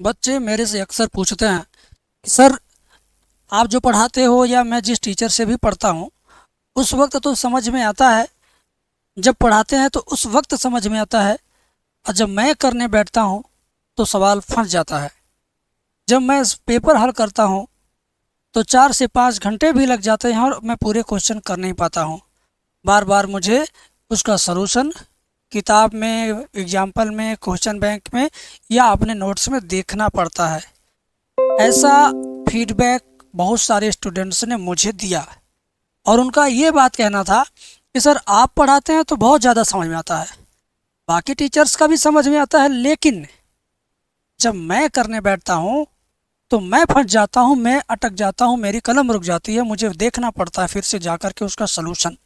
बच्चे मेरे से अक्सर पूछते हैं कि सर, आप जो पढ़ाते हो या मैं जिस टीचर से भी पढ़ता हूँ उस वक्त तो समझ में आता है, जब पढ़ाते हैं तो उस वक्त समझ में आता है, और जब मैं करने बैठता हूँ तो सवाल फंस जाता है। जब मैं इस पेपर हल करता हूँ तो 4 से 5 घंटे भी लग जाते हैं और मैं पूरे क्वेश्चन कर नहीं पाता हूँ। बार बार मुझे उसका सलूशन किताब में, एग्जाम्पल में, क्वेश्चन बैंक में या अपने नोट्स में देखना पड़ता है। ऐसा फीडबैक बहुत सारे स्टूडेंट्स ने मुझे दिया और उनका ये बात कहना था कि सर, आप पढ़ाते हैं तो बहुत ज़्यादा समझ में आता है, बाकी टीचर्स का भी समझ में आता है, लेकिन जब मैं करने बैठता हूँ तो मैं फंस जाता हूँ, मैं अटक जाता हूँ, मेरी कलम रुक जाती है, मुझे देखना पड़ता है फिर से जा कर के उसका सलूशन।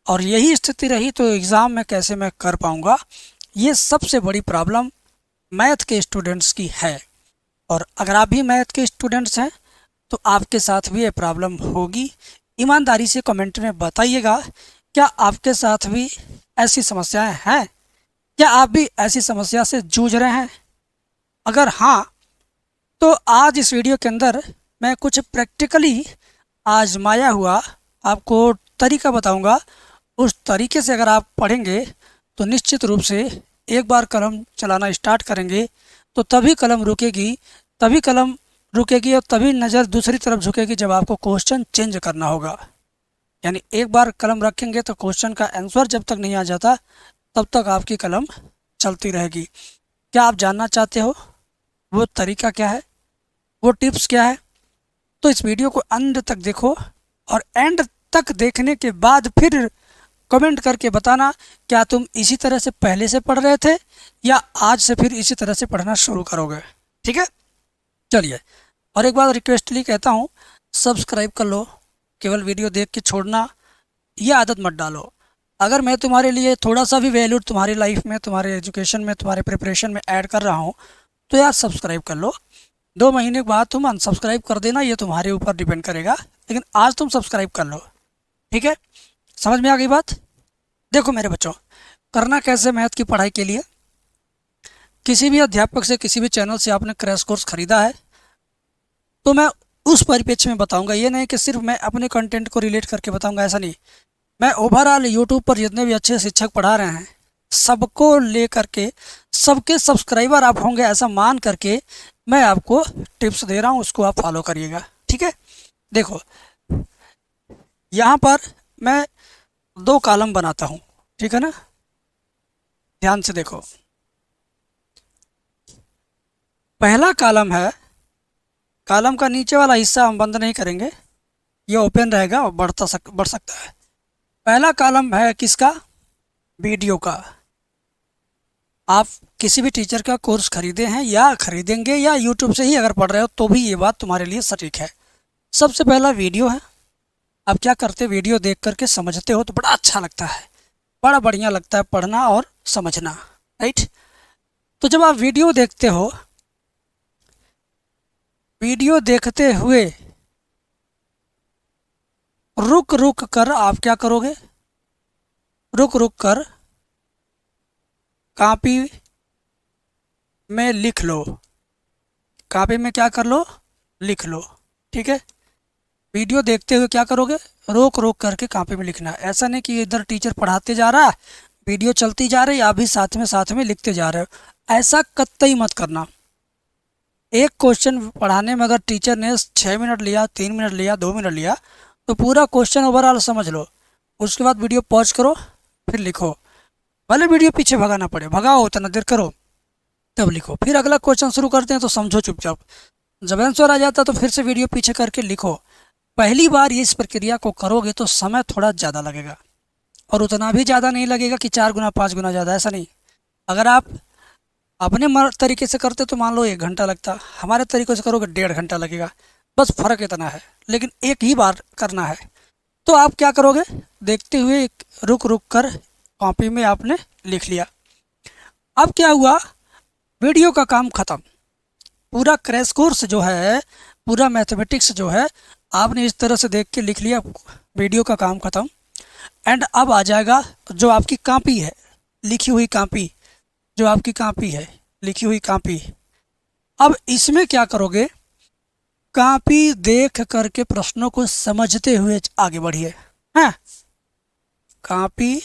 और यही स्थिति रही तो एग्ज़ाम में कैसे मैं कर पाऊँगा। ये सबसे बड़ी प्रॉब्लम मैथ के स्टूडेंट्स की है। और अगर आप भी मैथ के स्टूडेंट्स हैं तो आपके साथ भी ये प्रॉब्लम होगी। ईमानदारी से कमेंट में बताइएगा, क्या आपके साथ भी ऐसी समस्याएं हैं? क्या आप भी ऐसी समस्या से जूझ रहे हैं? अगर हाँ, तो आज इस वीडियो के अंदर मैं कुछ प्रैक्टिकली आजमाया हुआ आपको तरीका बताऊंगा। उस तरीके से अगर आप पढ़ेंगे तो निश्चित रूप से एक बार कलम चलाना स्टार्ट करेंगे तो तभी कलम रुकेगी और तभी नज़र दूसरी तरफ झुकेगी जब आपको क्वेश्चन चेंज करना होगा। यानी एक बार कलम रखेंगे तो क्वेश्चन का आंसर जब तक नहीं आ जाता तब तक आपकी कलम चलती रहेगी। क्या आप जानना चाहते हो वो तरीका क्या है, वो टिप्स क्या है? तो इस वीडियो को अंत तक देखो और एंड तक देखने के बाद फिर कमेंट करके बताना, क्या तुम इसी तरह से पहले से पढ़ रहे थे या आज से फिर इसी तरह से पढ़ना शुरू करोगे। ठीक है, चलिए। और एक बार रिक्वेस्टली कहता हूँ, सब्सक्राइब कर लो। केवल वीडियो देख के छोड़ना ये आदत मत डालो। अगर मैं तुम्हारे लिए थोड़ा सा भी वैल्यू तुम्हारी लाइफ में, तुम्हारे एजुकेशन में, तुम्हारे प्रिपरेशन में ऐड कर रहा हूँ तो यार सब्सक्राइब कर लो। 2 महीने के बाद तुम अनसब्सक्राइब कर देना, ये तुम्हारे ऊपर डिपेंड करेगा, लेकिन आज तुम सब्सक्राइब कर लो। ठीक है, समझ में आ गई बात? देखो मेरे बच्चों, करना कैसे मैथ की पढ़ाई के लिए, किसी भी अध्यापक से, किसी भी चैनल से आपने क्रैश कोर्स खरीदा है तो मैं उस परिप्रेक्ष्य में बताऊंगा। ये नहीं कि सिर्फ मैं अपने कंटेंट को रिलेट करके बताऊंगा, ऐसा नहीं। मैं ओवरऑल यूट्यूब पर जितने भी अच्छे शिक्षक पढ़ा रहे हैं सबको ले करके, सबके सब्सक्राइबर आप होंगे ऐसा मान करके मैं आपको टिप्स दे रहा हूँ, उसको आप फॉलो करिएगा। ठीक है, देखो यहाँ पर मैं 2 कॉलम बनाता हूँ, ठीक है ना? ध्यान से देखो, पहला कॉलम है, कॉलम का नीचे वाला हिस्सा हम बंद नहीं करेंगे, ये ओपन रहेगा और बढ़ सकता है। पहला कॉलम है किसका? वीडियो का। आप किसी भी टीचर का कोर्स खरीदे हैं या खरीदेंगे या यूट्यूब से ही अगर पढ़ रहे हो तो भी ये बात तुम्हारे लिए सटीक है। सबसे पहला वीडियो है। आप क्या करते, वीडियो देख करके समझते हो तो बड़ा अच्छा लगता है, बड़ा बढ़िया लगता है पढ़ना और समझना, राइट? तो जब आप वीडियो देखते हो, वीडियो देखते हुए रुक रुक कर आप क्या करोगे? रुक रुक कर कॉपी में लिख लो। कॉपी में क्या कर लो? लिख लो। ठीक है, वीडियो देखते हुए क्या करोगे? रोक रोक करके कॉपी में लिखना। ऐसा नहीं कि इधर टीचर पढ़ाते जा रहा है, वीडियो चलती जा रही, आप भी साथ में लिखते जा रहे हो। ऐसा कतई मत करना। एक क्वेश्चन पढ़ाने में अगर टीचर ने 6 मिनट लिया, 3 मिनट लिया, 2 मिनट लिया तो पूरा क्वेश्चन ओवरऑल समझ लो, उसके बाद वीडियो पॉज करो, फिर लिखो। भले वीडियो पीछे भगाना पड़े, भगाओ, उतना देर करो, तब लिखो। फिर अगला क्वेश्चन शुरू करते हैं तो समझो चुपचाप। जब आंसर आ जाता तो फिर से वीडियो पीछे करके लिखो। पहली बार इस प्रक्रिया को करोगे तो समय थोड़ा ज़्यादा लगेगा, और उतना भी ज़्यादा नहीं लगेगा कि 4 गुना 5 गुना ज़्यादा, ऐसा नहीं। अगर आप अपने तरीके से करते तो मान लो 1 घंटा लगता, हमारे तरीके से करोगे 1.5 घंटा लगेगा, बस फ़र्क इतना है। लेकिन एक ही बार करना है तो आप क्या करोगे? देखते हुए रुक रुक कर कॉपी में आपने लिख लिया। अब क्या हुआ? वीडियो का काम ख़त्म। पूरा क्रैश कोर्स जो है, पूरा मैथमेटिक्स जो है, आपने इस तरह से देख के लिख लिया, वीडियो का काम ख़त्म। एंड अब आ जाएगा जो आपकी कॉपी है, लिखी हुई कॉपी, जो आपकी कॉपी है, लिखी हुई कॉपी। अब इसमें क्या करोगे, कॉपी देख करके प्रश्नों को समझते हुए आगे बढ़िए। हाँ, कॉपी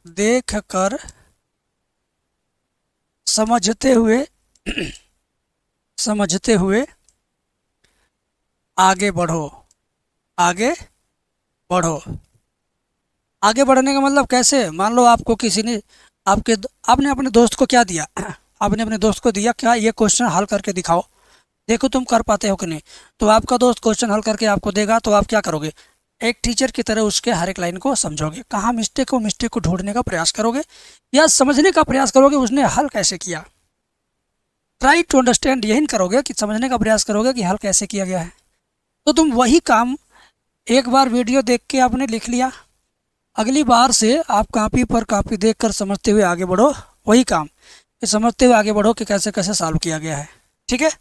देख कर समझते हुए समझते हुए आगे बढ़ो, आगे बढ़ो। आगे बढ़ने का मतलब कैसे, मान लो आपको किसी ने आपने अपने दोस्त को क्या दिया, आपने अपने दोस्त को दिया क्या, ये क्वेश्चन हल करके दिखाओ, देखो तुम कर पाते हो कि नहीं। तो आपका दोस्त क्वेश्चन हल करके आपको देगा, तो आप क्या करोगे, एक टीचर की तरह उसके हर एक लाइन को समझोगे, कहाँ मिस्टेक हो, मिस्टेक को ढूंढने का प्रयास करोगे या समझने का प्रयास करोगे उसने हल कैसे किया। ट्राई टू अंडरस्टैंड यही करोगे कि समझने का प्रयास करोगे कि हल कैसे किया गया है। तो तुम वही काम एक बार वीडियो देख के आपने लिख लिया, अगली बार से आप कॉपी पर कॉपी देख कर समझते हुए आगे बढ़ो, वही काम समझते हुए आगे बढ़ो कि कैसे कैसे सॉल्व किया गया है। ठीक है,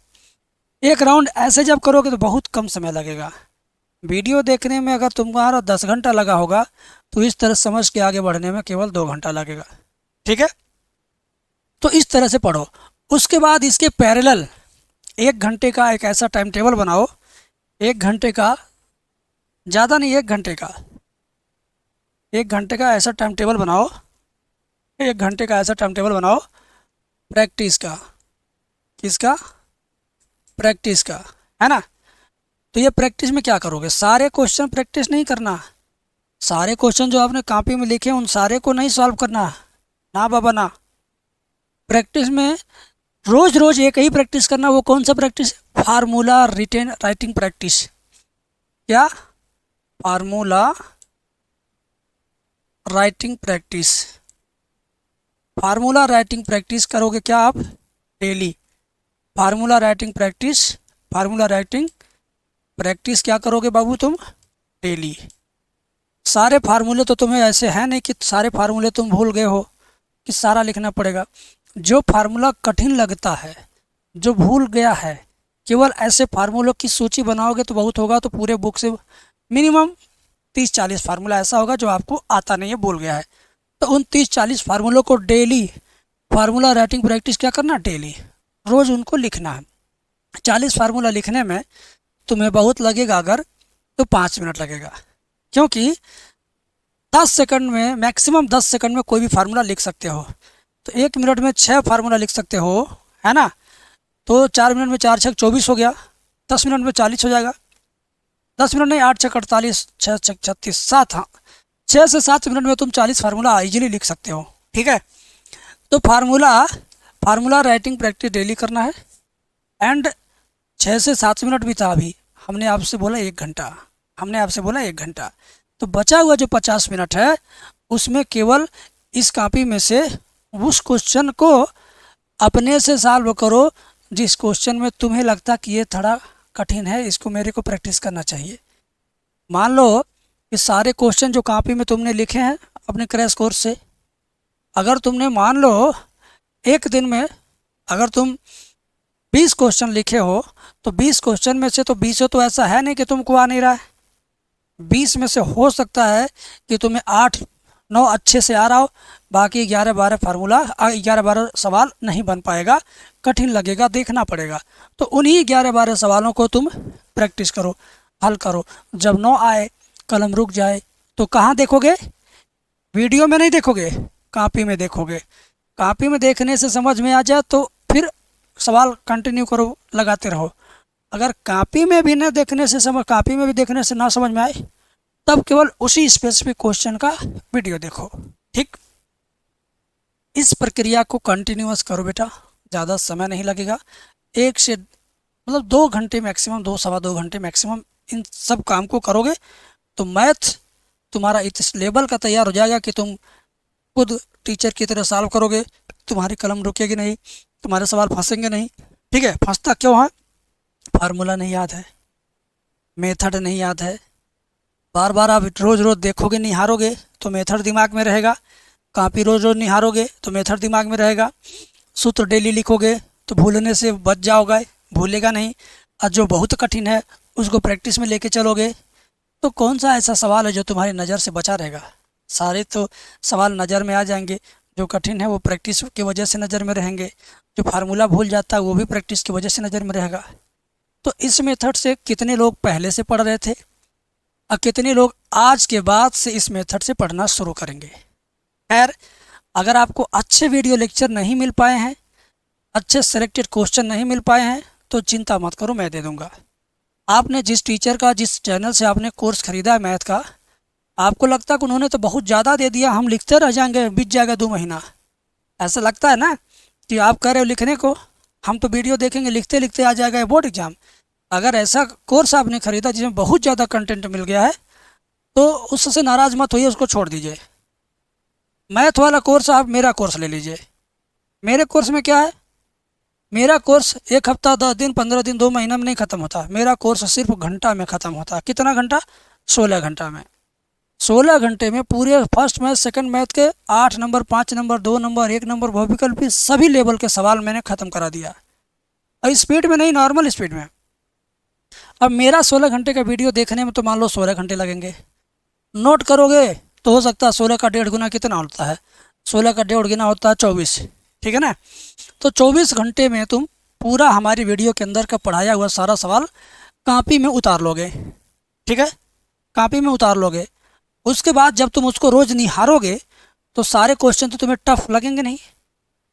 एक राउंड ऐसे जब करोगे तो बहुत कम समय लगेगा। वीडियो देखने में अगर तुम्हारा 10 घंटा लगा होगा तो इस तरह समझ के आगे बढ़ने में केवल 2 घंटा लगेगा। ठीक है, तो इस तरह से पढ़ो। उसके बाद इसके पैरेलल 1 घंटे का एक ऐसा टाइम टेबल बनाओ, 1 घंटे का, ज़्यादा नहीं, 1 घंटे का, 1 घंटे का ऐसा टाइम टेबल बनाओ, 1 घंटे का ऐसा टाइम टेबल बनाओ प्रैक्टिस का। किसका, प्रैक्टिस का, है ना। तो ये प्रैक्टिस में क्या करोगे, सारे क्वेश्चन प्रैक्टिस नहीं करना, सारे क्वेश्चन जो आपने कॉपी में लिखे उन सारे को नहीं सॉल्व करना, ना बाबा ना। प्रैक्टिस में रोज रोज एक ही प्रैक्टिस करना। वो कौन सा practice, formula written writing practice. क्या, formula writing practice. Formula writing practice करोगे क्या आप, daily. Formula writing practice, formula writing practice क्या करोगे बाबू तुम, डेली। सारे फार्मूले तो तुम्हें ऐसे हैं नहीं कि सारे फार्मूले तुम भूल गए हो कि सारा लिखना पड़ेगा। जो फार्मूला कठिन लगता है, जो भूल गया है, केवल ऐसे फार्मूलों की सूची बनाओगे तो बहुत होगा। तो पूरे बुक से मिनिमम 30-40 फार्मूला ऐसा होगा जो आपको आता नहीं है, भूल गया है। तो उन 30-40 फार्मूलों को डेली फार्मूला राइटिंग प्रैक्टिस क्या करना, डेली रोज़ उनको लिखना है। 40 फार्मूला लिखने में तुम्हें बहुत लगेगा अगर, तो 5 मिनट लगेगा, क्योंकि 10 सेकंड में, मैक्सिमम 10 सेकंड में कोई भी फार्मूला लिख सकते हो। तो 1 मिनट में 6 फार्मूला लिख सकते हो, है ना। तो 4 मिनट में 4 छक 24 हो गया, 10 मिनट में 40 हो जाएगा। 10 मिनट नहीं, 8 छक 48, 6 छक 36, 7, हाँ 6 से 7 मिनट में तुम 40 फार्मूला इजीली लिख सकते हो। ठीक है, तो फार्मूला राइटिंग प्रैक्टिस डेली करना है। एंड 6 से 7 मिनट भी था, अभी हमने आपसे बोला 1 घंटा, हमने आपसे बोला 1 घंटा। तो बचा हुआ जो 50 मिनट है उसमें केवल इस कॉपी में से उस क्वेश्चन को अपने से सॉल्व करो जिस क्वेश्चन में तुम्हें लगता कि ये थोड़ा कठिन है, इसको मेरे को प्रैक्टिस करना चाहिए। मान लो कि सारे क्वेश्चन जो कॉपी में तुमने लिखे हैं अपने क्रैश कोर्स से, अगर तुमने मान लो एक दिन में अगर तुम 20 क्वेश्चन लिखे हो, तो 20 क्वेश्चन में से तो 20 तो ऐसा है नहीं कि तुमको आ नहीं रहा है। 20 में से हो सकता है कि तुम्हें 8-9 अच्छे से आ रहा हो, बाकी 11-12 फार्मूला 11-12 सवाल नहीं बन पाएगा, कठिन लगेगा, देखना पड़ेगा। तो उन्हीं 11-12 सवालों को तुम प्रैक्टिस करो, हल करो। जब 9 आए, कलम रुक जाए, तो कहाँ देखोगे, वीडियो में नहीं देखोगे, कॉपी में देखोगे। कॉपी में देखने से समझ में आ जाए तो फिर सवाल कंटिन्यू करो, लगाते रहो। अगर कॉपी में भी न देखने से कॉपी में भी देखने से ना समझ में आए, तब केवल उसी स्पेसिफिक क्वेश्चन का वीडियो देखो। ठीक, इस प्रक्रिया को कंटिन्यूअस करो बेटा, ज़्यादा समय नहीं लगेगा। 1 से 2 घंटे मैक्सिमम, 2-2.25 घंटे मैक्सिमम इन सब काम को करोगे तो मैथ तुम्हारा इस लेवल का तैयार हो जाएगा कि तुम खुद टीचर की तरह सॉल्व करोगे, तुम्हारी कलम रुकेगी नहीं, तुम्हारे सवाल फंसेंगे नहीं। ठीक है, फंसता क्यों है, फार्मूला नहीं याद है, मेथड नहीं याद है। बार बार आप रोज़ रोज़ देखोगे, निहारोगे तो मेथड दिमाग में रहेगा। कॉपी रोज़ रोज़ निहारोगे तो मेथड दिमाग में रहेगा। सूत्र डेली लिखोगे तो भूलने से बच जाओगे, भूलेगा नहीं। और जो बहुत कठिन है उसको प्रैक्टिस में लेके चलोगे तो कौन सा ऐसा सवाल है जो तुम्हारी नज़र से बचा रहेगा, सारे तो सवाल नज़र में आ जाएंगे। जो कठिन है वो प्रैक्टिस की वजह से नज़र में रहेंगे, जो फार्मूला भूल जाता है वो भी प्रैक्टिस की वजह से नज़र में रहेगा। तो इस मेथड से कितने लोग पहले से पढ़ रहे थे और कितने लोग आज के बाद से इस मेथड से पढ़ना शुरू करेंगे। खैर, अगर आपको अच्छे वीडियो लेक्चर नहीं मिल पाए हैं, अच्छे सेलेक्टेड क्वेश्चन नहीं मिल पाए हैं, तो चिंता मत करो, मैं दे दूंगा। आपने जिस टीचर का, जिस चैनल से आपने कोर्स ख़रीदा है मैथ का, आपको लगता है कि उन्होंने तो बहुत ज़्यादा दे दिया, हम लिखते रह जाएंगे, बीत जाएगा 2 महीना, ऐसा लगता है ना कि आप कह रहे हो लिखने को, हम तो वीडियो देखेंगे, लिखते लिखते आ जाएगा बोर्ड एग्जाम। अगर ऐसा कोर्स आपने ख़रीदा जिसमें बहुत ज़्यादा कंटेंट मिल गया है, तो उससे नाराज़ मत होइए, उसको छोड़ दीजिए। मैथ वाला कोर्स आप मेरा कोर्स ले लीजिए। मेरे कोर्स में क्या है, मेरा कोर्स 1 हफ्ता, 10 दिन, 15 दिन, 2 महीना में नहीं ख़त्म होता। मेरा कोर्स सिर्फ घंटा में ख़त्म होता है। कितना घंटा? 16 घंटा में। 16 घंटे में पूरे फर्स्ट मैथ, सेकंड मैथ के 8 नंबर, 5 नंबर, 2 नंबर, 1 नंबर, बहुविकल्पी सभी लेवल के सवाल मैंने ख़त्म करा दिया। और स्पीड में नहीं, नॉर्मल स्पीड में। अब मेरा 16 घंटे का वीडियो देखने में तो मान लो 16 घंटे लगेंगे, नोट करोगे तो हो सकता है 16 का 1.5 गुना कितना होता है, 16 का 1.5 गुना होता है 24, ठीक है ना। तो 24 घंटे में तुम पूरा हमारी वीडियो के अंदर का पढ़ाया हुआ सारा सवाल कॉपी में उतार लोगे, ठीक है, कॉपी में उतार लोगे। उसके बाद जब तुम उसको रोज़ निहारोगे तो सारे क्वेश्चन तो तुम्हें टफ लगेंगे नहीं,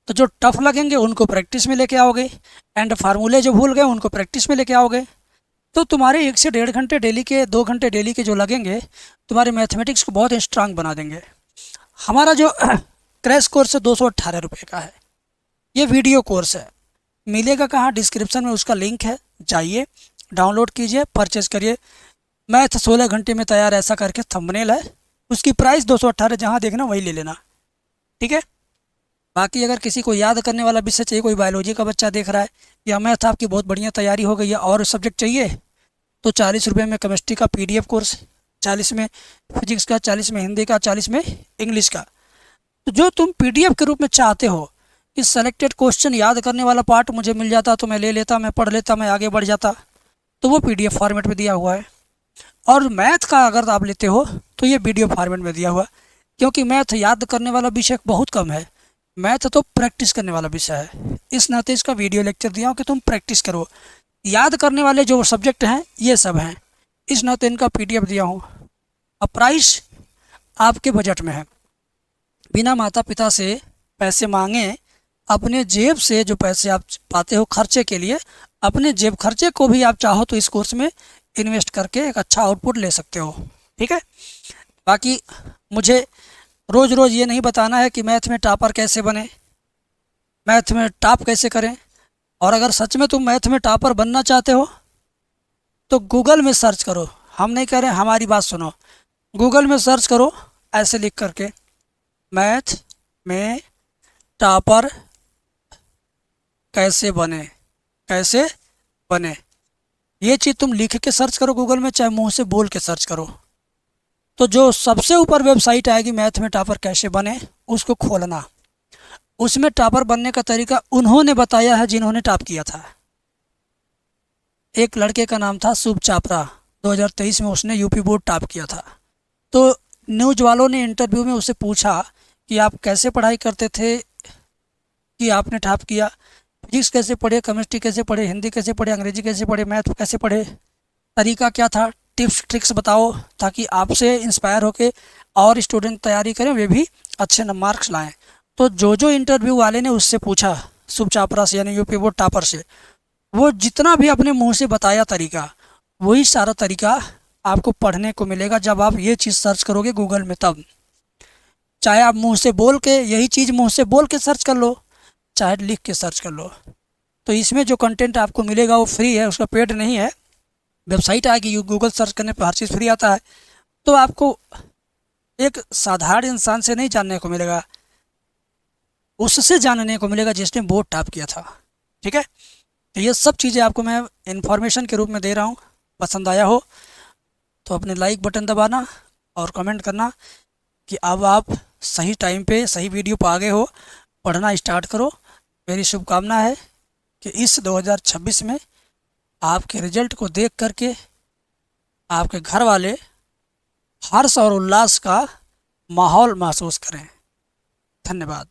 तो जो टफ लगेंगे उनको प्रैक्टिस में लेके आओगे, एंड फार्मूले जो भूल गए उनको प्रैक्टिस में लेके आओगे। तो तुम्हारे 1 से 1.5 घंटे डेली के, 2 घंटे डेली के जो लगेंगे, तुम्हारे मैथमेटिक्स को बहुत स्ट्रांग बना देंगे। हमारा जो क्रैश कोर्स है 218 रुपये का है, ये वीडियो कोर्स है। मिलेगा कहाँ? डिस्क्रिप्शन में उसका लिंक है, जाइए डाउनलोड कीजिए, परचेज़ करिए। मैथ 16 घंटे में तैयार ऐसा करके थंबनेल है, उसकी प्राइस 218, जहाँ देखना वही ले लेना, ठीक है। बाकी अगर किसी को याद करने वाला विषय चाहिए, कोई बायोलॉजी का बच्चा देख रहा है, या मैथ आपकी बहुत बढ़िया तैयारी हो गई है और सब्जेक्ट चाहिए, तो 40 रुपये में केमिस्ट्री का PDF कोर्स, 40 में फिजिक्स का, 40 में हिंदी का, 40 में इंग्लिश का। तो जो तुम PDF के रूप में चाहते हो कि सेलेक्टेड क्वेश्चन याद करने वाला पार्ट मुझे मिल जाता तो मैं ले लेता, मैं पढ़ लेता, मैं आगे बढ़ जाता, तो वो PDF फॉर्मेट में दिया हुआ है। और मैथ का अगर आप लेते हो तो ये वीडियो फॉर्मेट में दिया हुआ, क्योंकि मैथ याद करने वाला विषय बहुत कम है, मैथ तो प्रैक्टिस करने वाला विषय है। इस नाते इसका वीडियो लेक्चर दिया हूँ कि तुम प्रैक्टिस करो। याद करने वाले जो सब्जेक्ट हैं ये सब हैं, इस नाते इनका PDF दिया हूँ। अब प्राइस आपके बजट में है, बिना माता पिता से पैसे मांगे, अपने जेब से जो पैसे आप पाते हो खर्चे के लिए, अपने जेब खर्चे को भी आप चाहो तो इस कोर्स में इन्वेस्ट करके एक अच्छा आउटपुट ले सकते हो, ठीक है। बाकी मुझे रोज़ रोज़ ये नहीं बताना है कि मैथ में टॉपर कैसे बने, मैथ में टॉप कैसे करें। और अगर सच में तुम मैथ में टॉपर बनना चाहते हो तो गूगल में सर्च करो, हम नहीं कह रहे, हमारी बात सुनो, गूगल में सर्च करो ऐसे लिख करके, मैथ में टॉपर कैसे बने, कैसे बने, ये चीज़ तुम लिख के सर्च करो गूगल में, चाहे मुंह से बोल के सर्च करो, तो जो सबसे ऊपर वेबसाइट आएगी मैथ में टॉपर कैसे बने, उसको खोलना। उसमें टॉपर बनने का तरीका उन्होंने बताया है जिन्होंने टॉप किया था। एक लड़के का नाम था शुभ चापरा, 2023 में उसने यूपी बोर्ड टॉप किया था। तो न्यूज़ वालों ने इंटरव्यू में उससे पूछा कि आप कैसे पढ़ाई करते थे कि आपने टॉप किया, फिजिक्स कैसे पढ़े, केमिस्ट्री कैसे पढ़े, हिंदी कैसे पढ़े, अंग्रेजी कैसे पढ़े, मैथ कैसे पढ़े, तरीका क्या था, टिप्स ट्रिक्स बताओ, ताकि आपसे इंस्पायर होके और स्टूडेंट तैयारी करें, वे भी अच्छे मार्क्स लाएं। तो जो इंटरव्यू वाले ने उससे पूछा, शुभ चापरा से यानी यूपी बोर्ड टॉपर से, वो जितना भी अपने मुंह से बताया तरीका, वही सारा तरीका आपको पढ़ने को मिलेगा जब आप ये चीज़ सर्च करोगे गूगल में। तब चाहे आप मुंह से बोल के यही चीज़ मुंह से बोल के सर्च कर लो, चाहे लिख के सर्च कर लो। तो इसमें जो कंटेंट आपको मिलेगा वो फ्री है, उसका पेड नहीं है। वेबसाइट आएगी, गूगल सर्च करने पर हर चीज़ फ्री आता है। तो आपको एक साधारण इंसान से नहीं जानने को मिलेगा, उससे जानने को मिलेगा जिसने बोर्ड टॉप किया था, ठीक है। तो ये सब चीज़ें आपको मैं इन्फॉर्मेशन के रूप में दे रहा हूँ। पसंद आया हो तो अपने लाइक बटन दबाना और कमेंट करना कि अब आप सही टाइम पे सही वीडियो पर आ गए हो, पढ़ना स्टार्ट करो। मेरी शुभकामना है कि इस 2026 में आपके रिजल्ट को देख करके आपके घर वाले हर्ष और उल्लास का माहौल महसूस करें। धन्यवाद।